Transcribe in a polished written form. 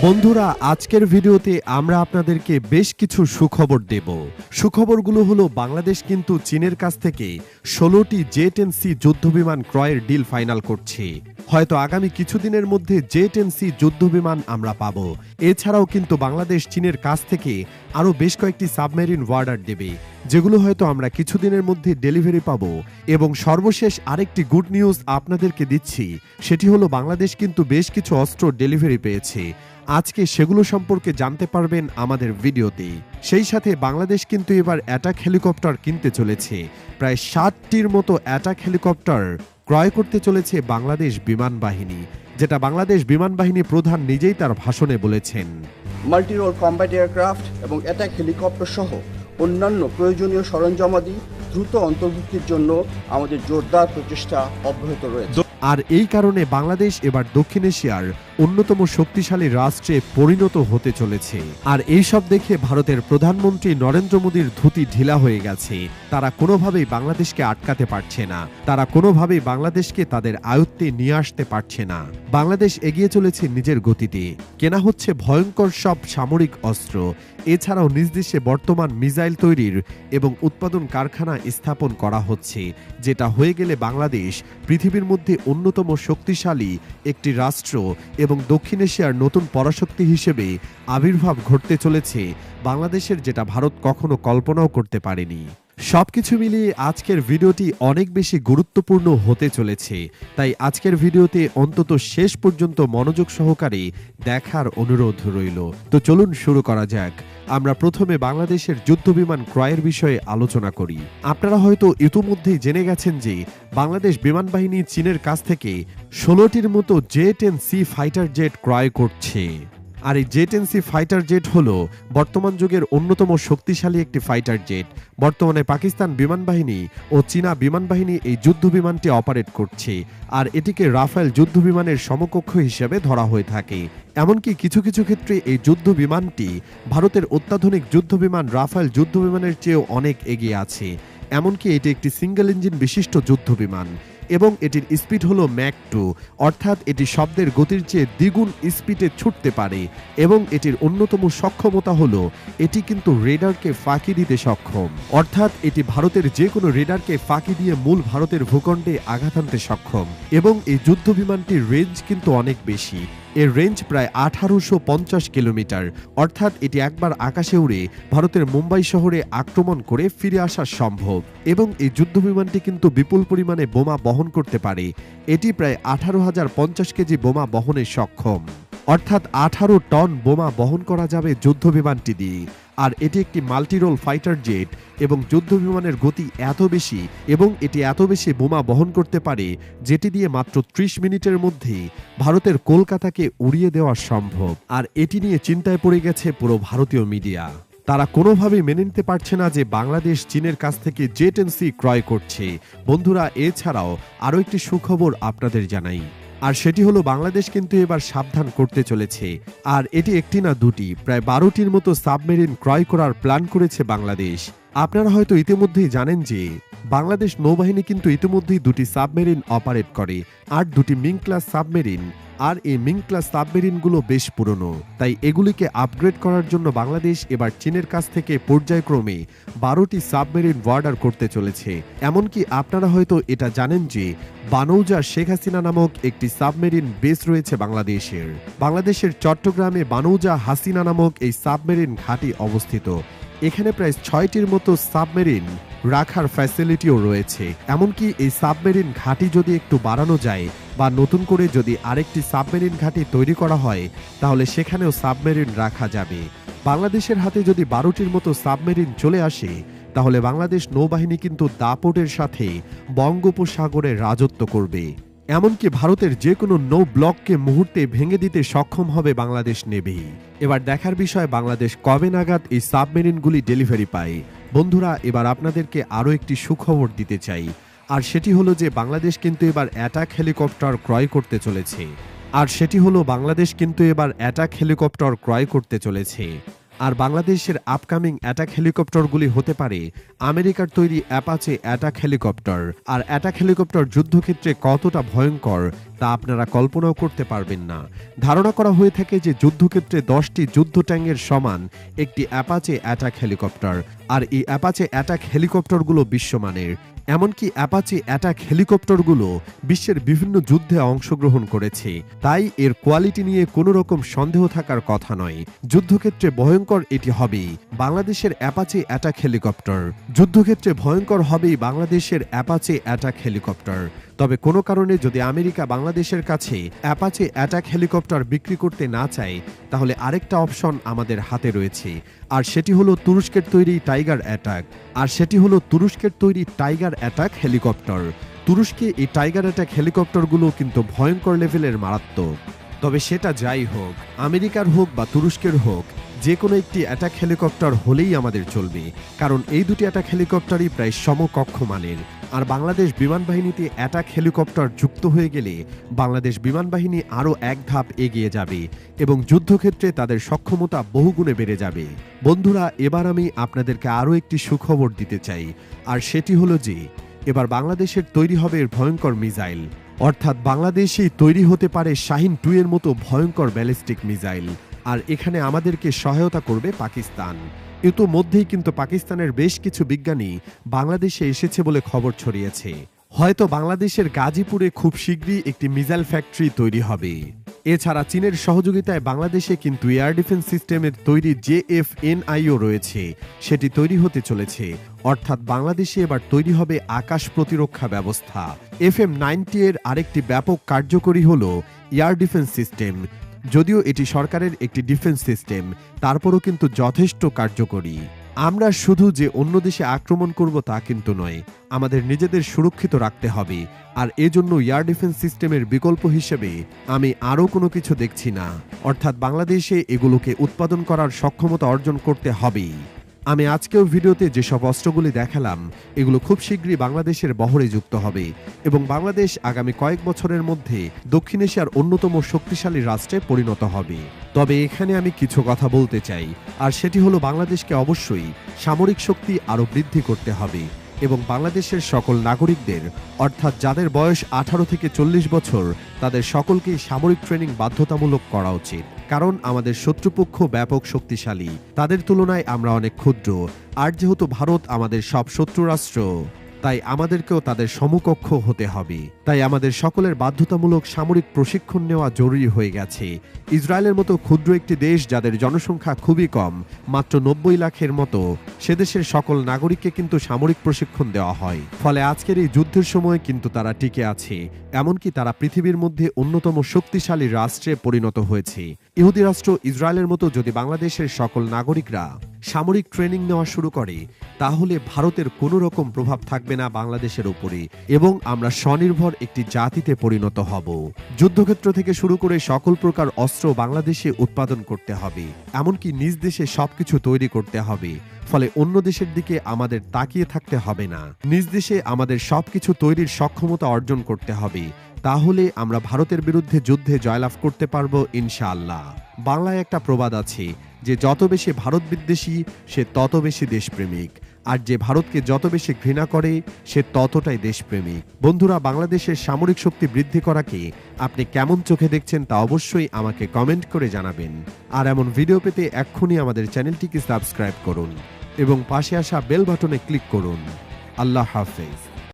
বন্ধুরা, আজকের ভিডিওতে আমরা আপনাদেরকে বেশ কিছু সুখবর দেব। সুখবরগুলো হলো বাংলাদেশ কিন্তু চীনের কাছ থেকে 16টি জে-10C যুদ্ধবিমান ক্রয়ের ডিল ফাইনাল করছে। হয়তো আগামী কিছুদিনের মধ্যে জে-10C যুদ্ধবিমান আমরা পাব। এছাড়াও কিন্তু বাংলাদেশ চীনের কাছ থেকে আরও বেশ কয়েকটি সাবমেরিন ওয়ার্ডার দেবে, যেগুলো হয়তো আমরা কিছুদিনের মধ্যে ডেলিভারি পাব। এবং সর্বশেষ আরেকটি গুড নিউজ আপনাদেরকে দিচ্ছি, সেটি হলো বাংলাদেশ কিন্তু বেশ কিছু অস্ত্র ডেলিভারি পেয়েছে। আজকে সেগুলো সম্পর্কে জানতে পারবেন আমাদের ভিডিওতে। সেই সাথে বাংলাদেশ কিন্তু এবার অ্যাটাক হেলিকপ্টার কিনতে চলেছে। প্রায় 60টির মতো অ্যাটাক হেলিকপ্টার ক্রয় করতে চলেছে বাংলাদেশ বিমান বাহিনী, যেটা বাংলাদেশ বিমান বাহিনী প্রধান নিজেই তার ভাষণে বলেছেন। মাল্টি রোল কম্ব্যাট এয়ারক্রাফট এবং অ্যাটাক হেলিকপ্টার সহ অন্যান্য প্রয়োজনীয় সরঞ্জামাদি দ্রুত অন্তর্ভুক্তির জন্য আমাদের জোরদার প্রচেষ্টা অব্যাহত রয়েছে। আর এই কারণে বাংলাদেশ এবার দক্ষিণ এশিয়ার অন্যতম শক্তিশালী রাষ্ট্রে পরিণত হতে চলেছে। আর এই সব দেখে ভারতের প্রধানমন্ত্রী নরেন্দ্র মোদীর ধুতি ঢিলা হয়ে গেছে। তারা কোনোভাবেই বাংলাদেশকে আটকাতে পারছে না, তারা কোনোভাবেই বাংলাদেশকে তাদের আয়ত্তে নিয়ে আসতে পারছে না। বাংলাদেশ এগিয়ে চলেছে নিজের গতিতে, কেনা হচ্ছে ভয়ঙ্কর সব সামরিক অস্ত্র। এছাড়াও নিজ দেশে বর্তমান মিসাইল তৈরির এবং উৎপাদন কারখানা স্থাপন করা হচ্ছে, যেটা হয়ে গেলে বাংলাদেশ পৃথিবীর মধ্যে অন্যতম শক্তিশালী একটি রাষ্ট্র এবং দক্ষিণ এশিয়ার নতুন পরাশক্তি হিসেবে আবির্ভাব ঘটতে চলেছে বাংলাদেশের, যেটা ভারত কখনো কল্পনাও করতে পারেনি। সবকিছু মিলিয়ে আজকের ভিডিওটি অনেক বেশি গুরুত্বপূর্ণ হতে চলেছে, তাই আজকের ভিডিওতে অন্তত শেষ পর্যন্ত মনোযোগ সহকারে দেখার অনুরোধ রইল। তো চলুন শুরু করা যাক। আমরা প্রথমে বাংলাদেশের যুদ্ধবিমান ক্রয়ের বিষয়ে আলোচনা করি। আপনারা হয়তো ইতিমধ্যেই জেনে গেছেন যে বাংলাদেশ বিমান বাহিনী চীনের কাছ থেকে 16টির মতো জে-10C ফাইটার জেট ক্রয় করছে। আর এই জে-10C ফাইটার জেট হলো বর্তমান যুগের অন্যতম শক্তিশালী একটি ফাইটার জেট। বর্তমানে পাকিস্তান বিমান বাহিনী ও চীনা বিমান বাহিনী এই যুদ্ধ বিমানটি অপারেট করছে, আর এটিকে রাফেল যুদ্ধ বিমানের সমকক্ষ হিসেবে ধরা হয়ে থাকে। এমনকি কিছু কিছু ক্ষেত্রে এই যুদ্ধ বিমানটি ভারতের অত্যাধুনিক যুদ্ধ বিমান রাফেল যুদ্ধ বিমানের চেয়েও অনেক এগিয়ে আছে। এমনকি এটি একটি সিঙ্গেল ইঞ্জিন বিশিষ্ট যুদ্ধ বিমান এবং এটির স্পিড হলো ম্যাক 2, অর্থাৎ এটি শব্দের গতির চেয়ে দ্বিগুণ স্পিডে ছুটতে পারে। এবং এটির অন্যতম সক্ষমতা হলো এটি কিন্তু রেডারকে ফাঁকি দিতে সক্ষম, অর্থাৎ এটি ভারতের যে কোনো রেডারকে ফাঁকি দিয়ে মূল ভারতের ভূখণ্ডে আঘাত আনতে সক্ষম। এবং এই যুদ্ধ বিমানটির রেঞ্জ কিন্তু অনেক বেশি। এর রেঞ্জ প্রায় 1850 কিলোমিটার, অর্থাৎ এটি একবার আকাশে উড়ে ভারতের মুম্বাই শহরে আক্রমণ করে ফিরে আসা সম্ভব। এবং এই যুদ্ধ বিমানটি কিন্তু বিপুল পরিমাণে বোমা বহন করতে পারে। এটি প্রায় 18,050 কেজি বোমা বহনে সক্ষম, অর্থাৎ 18 টন বোমা বহন করা যাবে যুদ্ধ বিমানটি দিয়ে। আর এটি একটি মাল্টিরোল ফাইটার জেট এবং যুদ্ধ বিমানের গতি এত বেশি এবং এটি এত বেশি বোমা বহন করতে পারে, যেটি দিয়ে মাত্র 30 মিনিটের মধ্যে ভারতের কলকাতাকে উড়িয়ে দেওয়া সম্ভব। আর এটি নিয়ে চিন্তায় পড়ে গেছে পুরো ভারতীয় মিডিয়া। তারা কোনোভাবেই মেনে নিতে পারছে না যে বাংলাদেশ চীনের কাছ থেকে জে-10C ক্রয় করছে। বন্ধুরা, এছাড়াও আরও একটি সুখবর আপনাদের জানাই, আর সেটি হলো বাংলাদেশ কিন্তু এবার সাবধান করতে চলেছে। আর এটি একটি না দুটি, প্রায় 12টির মতো সাবমেরিন ক্রয় করার প্ল্যান করেছে বাংলাদেশ। আপনারা হয়তো ইতিমধ্যেই জানেন যে বাংলাদেশ নৌবাহিনী কিন্তু ইতিমধ্যেই 2টি সাবমেরিন অপারেট করে, আর 2টি মিং ক্লাস সাবমেরিন। আর এই মিং ক্লাস সাবমেরিনগুলো বেশ পুরনো, তাই এগুলিকে আপগ্রেড করার জন্য বাংলাদেশ এবার চীনের কাছ থেকে পর্যায়ক্রমে 12টি সাবমেরিন অর্ডার করতে চলেছে। এমনকি আপনারা হয়তো এটা জানেন যে বানৌজা শেখ হাসিনা নামক একটি সাবমেরিন বেস রয়েছে বাংলাদেশের। বাংলাদেশের চট্টগ্রামে বানৌজা হাসিনা নামক এই সাবমেরিন ঘাঁটি অবস্থিত। এখানে প্রায় 6টির মতো সাবমেরিন রাখার ফ্যাসিলিটিও রয়েছে। এমনকি এই সাবমেরিন ঘাঁটি যদি একটু বাড়ানো যায় বা নতুন করে যদি আরেকটি সাবমেরিন ঘাঁটি তৈরি করা হয়, তাহলে সেখানেও সাবমেরিন রাখা যাবে। বাংলাদেশের হাতে যদি 12টির মতো সাবমেরিন চলে আসে, তাহলে বাংলাদেশ নৌবাহিনী কিন্তু দাপটের সাথে বঙ্গোপসাগরে রাজত্ব করবে। এমনকি ভারতের যে কোনো নৌ ব্লককে মুহূর্তে ভেঙে দিতে সক্ষম হবে বাংলাদেশ নেভি। এবার দেখার বিষয় বাংলাদেশ কবে নাগাদ এই সাবমেরিনগুলি ডেলিভারি পায়। বন্ধুরা, এবার আপনাদেরকে আরও একটি সুখবর দিতে চাই, আর সেটি হলো যে বাংলাদেশ কিন্তু এবার অ্যাটাক হেলিকপ্টার ক্রয় করতে চলেছে। আর বাংলাদেশের আপকামিং অ্যাটাক হেলিকপ্টারগুলি হতে পারে আমেরিকার তৈরি অ্যাপাচে অ্যাটাক হেলিকপ্টার। আর অ্যাটাক হেলিকপ্টার যুদ্ধক্ষেত্রে কতটা ভয়ঙ্কর তা আপনারা কল্পনাও করতে পারবেন না। ধারণা করা হয়ে থাকে যে যুদ্ধক্ষেত্রে 10টি যুদ্ধ ট্যাঙ্কের সমান একটি অ্যাপাচে অ্যাটাক হেলিকপ্টার। আর এই অ্যাপাচে অ্যাটাক হেলিকপ্টারগুলো বিশ্বমানের। এমনকি অ্যাপাচে অ্যাটাক হেলিকপ্টারগুলো বিশ্বের বিভিন্ন যুদ্ধে অংশগ্রহণ করেছে, তাই এর কোয়ালিটি নিয়ে কোনো রকম সন্দেহ থাকার কথা নয়। যুদ্ধক্ষেত্রে ভয়ঙ্কর এটি হবেই বাংলাদেশের অ্যাপাচে অ্যাটাক হেলিকপ্টার। যুদ্ধক্ষেত্রে ভয়ঙ্কর হবেই বাংলাদেশের অ্যাপাচে অ্যাটাক হেলিকপ্টার। তবে কোনো কারণে যদি আমেরিকা বাংলাদেশের কাছে অ্যাপাচে অ্যাটাক হেলিকপ্টার বিক্রি করতে না চায়, তাহলে আরেকটা অপশন আমাদের হাতে রয়েছে, আর সেটি হলো তুরস্কের তৈরি টাইগার অ্যাটাক হেলিকপ্টার। তুরস্কে এই টাইগার অ্যাটাক হেলিকপ্টারগুলো কিন্তু ভয়ঙ্কর লেভেলের মারাত্মক। তবে সেটা যাই হোক, আমেরিকার হোক বা তুরস্কের হোক, যে কোনো একটি অ্যাটাক হেলিকপ্টার হলেই আমাদের চলবে, কারণ এই দুটি অ্যাটাক হেলিকপ্টারই প্রায় সমকক্ষ মানের। আর বাংলাদেশ বিমান বাহিনীতে অ্যাটাক হেলিকপ্টার যুক্ত হয়ে গেলে বাংলাদেশ বিমান বাহিনী আরও এক ধাপ এগিয়ে যাবে এবং যুদ্ধক্ষেত্রে তাদের সক্ষমতা বহুগুণে বেড়ে যাবে। বন্ধুরা, এবার আমি আপনাদেরকে আরও একটি সুখবর দিতে চাই, আর সেটি হলো যে এবার বাংলাদেশের তৈরি হবে ভয়ঙ্কর মিসাইল। অর্থাৎ বাংলাদেশেই তৈরি হতে পারে শাহিন 2 এর মতো ভয়ঙ্কর ব্যালিস্টিক মিসাইল। আর এখানে আমাদেরকে সহায়তা করবে পাকিস্তান। ইতোমধ্যেই কিন্তু পাকিস্তানের বেশ কিছু বিজ্ঞানী বাংলাদেশে এসেছে বলে খবর ছড়িয়েছে। হয়তো বাংলাদেশের গাজীপুরে খুব শীঘ্রই একটি মিসাইল ফ্যাক্টরি তৈরি হবে। এছাড়া চীনের সহযোগিতায় বাংলাদেশে কিন্তু এয়ার ডিফেন্স সিস্টেমের তৈরি JFNIও রয়েছে, সেটি তৈরি হতে চলেছে। অর্থাৎ বাংলাদেশে এবার তৈরি হবে আকাশ প্রতিরক্ষা ব্যবস্থা। FM-90 এর আরেকটি ব্যাপক কার্যকরী হল এয়ার ডিফেন্স সিস্টেম। যদিও এটি সরকারের একটি ডিফেন্স সিস্টেম, তারপরও কিন্তু যথেষ্ট কার্যকরী। আমরা শুধু যে অন্য দেশে আক্রমণ করব তা কিন্তু নয়, আমাদের নিজেদের সুরক্ষিত রাখতে হবে। আর এজন্য এয়ার ডিফেন্স সিস্টেমের বিকল্প হিসেবে আমি আরও কোনো কিছু দেখছি না। অর্থাৎ বাংলাদেশে এগুলোকে উৎপাদন করার সক্ষমতা অর্জন করতে হবেই। আমি আজকেও ভিডিওতে যেসব অস্ত্রগুলি দেখালাম, এগুলো খুব শীঘ্রই বাংলাদেশের বহরে যুক্ত হবে এবং বাংলাদেশ আগামী কয়েক বছরের মধ্যে দক্ষিণ এশিয়ার অন্যতম শক্তিশালী রাষ্ট্রে পরিণত হবে। তবে এখানে আমি কিছু কথা বলতে চাই, আর সেটি হলো বাংলাদেশকে অবশ্যই সামরিক শক্তি আরও বৃদ্ধি করতে হবে এবং বাংলাদেশের সকল নাগরিকদের, অর্থাৎ যাদের বয়স 18 থেকে 40 বছর, তাদের সকলকেই সামরিক ট্রেনিং বাধ্যতামূলক করা উচিত। কারণ আমাদের শত্রুপক্ষ ব্যাপক শক্তিশালী, তাদের তুলনায় আমরা অনেক ক্ষুদ্র। আর যেহেতু ভারত আমাদের সব শত্রু রাষ্ট্র, তাই আমাদেরকেও তাদের সমকক্ষ হতে হবে। তাই আমাদের সকলের বাধ্যতামূলক সামরিক প্রশিক্ষণ নেওয়া জরুরি হয়ে গেছে। ইসরায়েলের মতো ক্ষুদ্র একটি দেশ, যাদের জনসংখ্যা খুবই কম, মাত্র 90 লাখের মতো, সে দেশের সকল নাগরিককে কিন্তু সামরিক প্রশিক্ষণ দেওয়া হয়। ফলে আজকের এই যুদ্ধের সময় কিন্তু তারা টিকে আছে। এমনকি তারা পৃথিবীর মধ্যে অন্যতম শক্তিশালী রাষ্ট্রে পরিণত হয়েছে। ইহুদি রাষ্ট্র ইসরায়েলের মতো যদি বাংলাদেশের সকল নাগরিকরা সামরিক ট্রেনিং নেওয়া শুরু করে, তাহলে ভারতের কোনো রকম প্রভাব থাকবে না বাংলাদেশের উপরে এবং আমরা স্বনির্ভর একটি জাতিতে পরিণত হব। যুদ্ধক্ষেত্র থেকে শুরু করে সকল প্রকার অস্ত্র বাংলাদেশে উৎপাদন করতে হবে, এমনকি নিজ দেশে সবকিছু তৈরি করতে হবে। ফলে অন্য দেশের দিকে আমাদের তাকিয়ে থাকতে হবে না, নিজ দেশে আমাদের সবকিছু তৈরির সক্ষমতা অর্জন করতে হবে। তাহলে আমরা ভারতের বিরুদ্ধে যুদ্ধে জয়লাভ করতে পারবো ইনশাআল্লাহ। বাংলায় একটা প্রবাদ আছে যে যত বেশি ভারত বিদ্বেষী সে তত বেশি দেশপ্রেমিক, আর যে ভারতকে যত বেশি ঘৃণা করে সে ততটাই দেশপ্রেমিক। বন্ধুরা, বাংলাদেশের সামরিক শক্তি বৃদ্ধি করাকে আপনি কেমন চোখে দেখছেন তা অবশ্যই আমাকে কমেন্ট করে জানাবেন। আর এমন ভিডিও পেতে এক্ষুনি আমাদের চ্যানেলটিকে সাবস্ক্রাইব করুন এবং পাশে আসা বেল বাটনে ক্লিক করুন। আল্লাহ হাফেজ।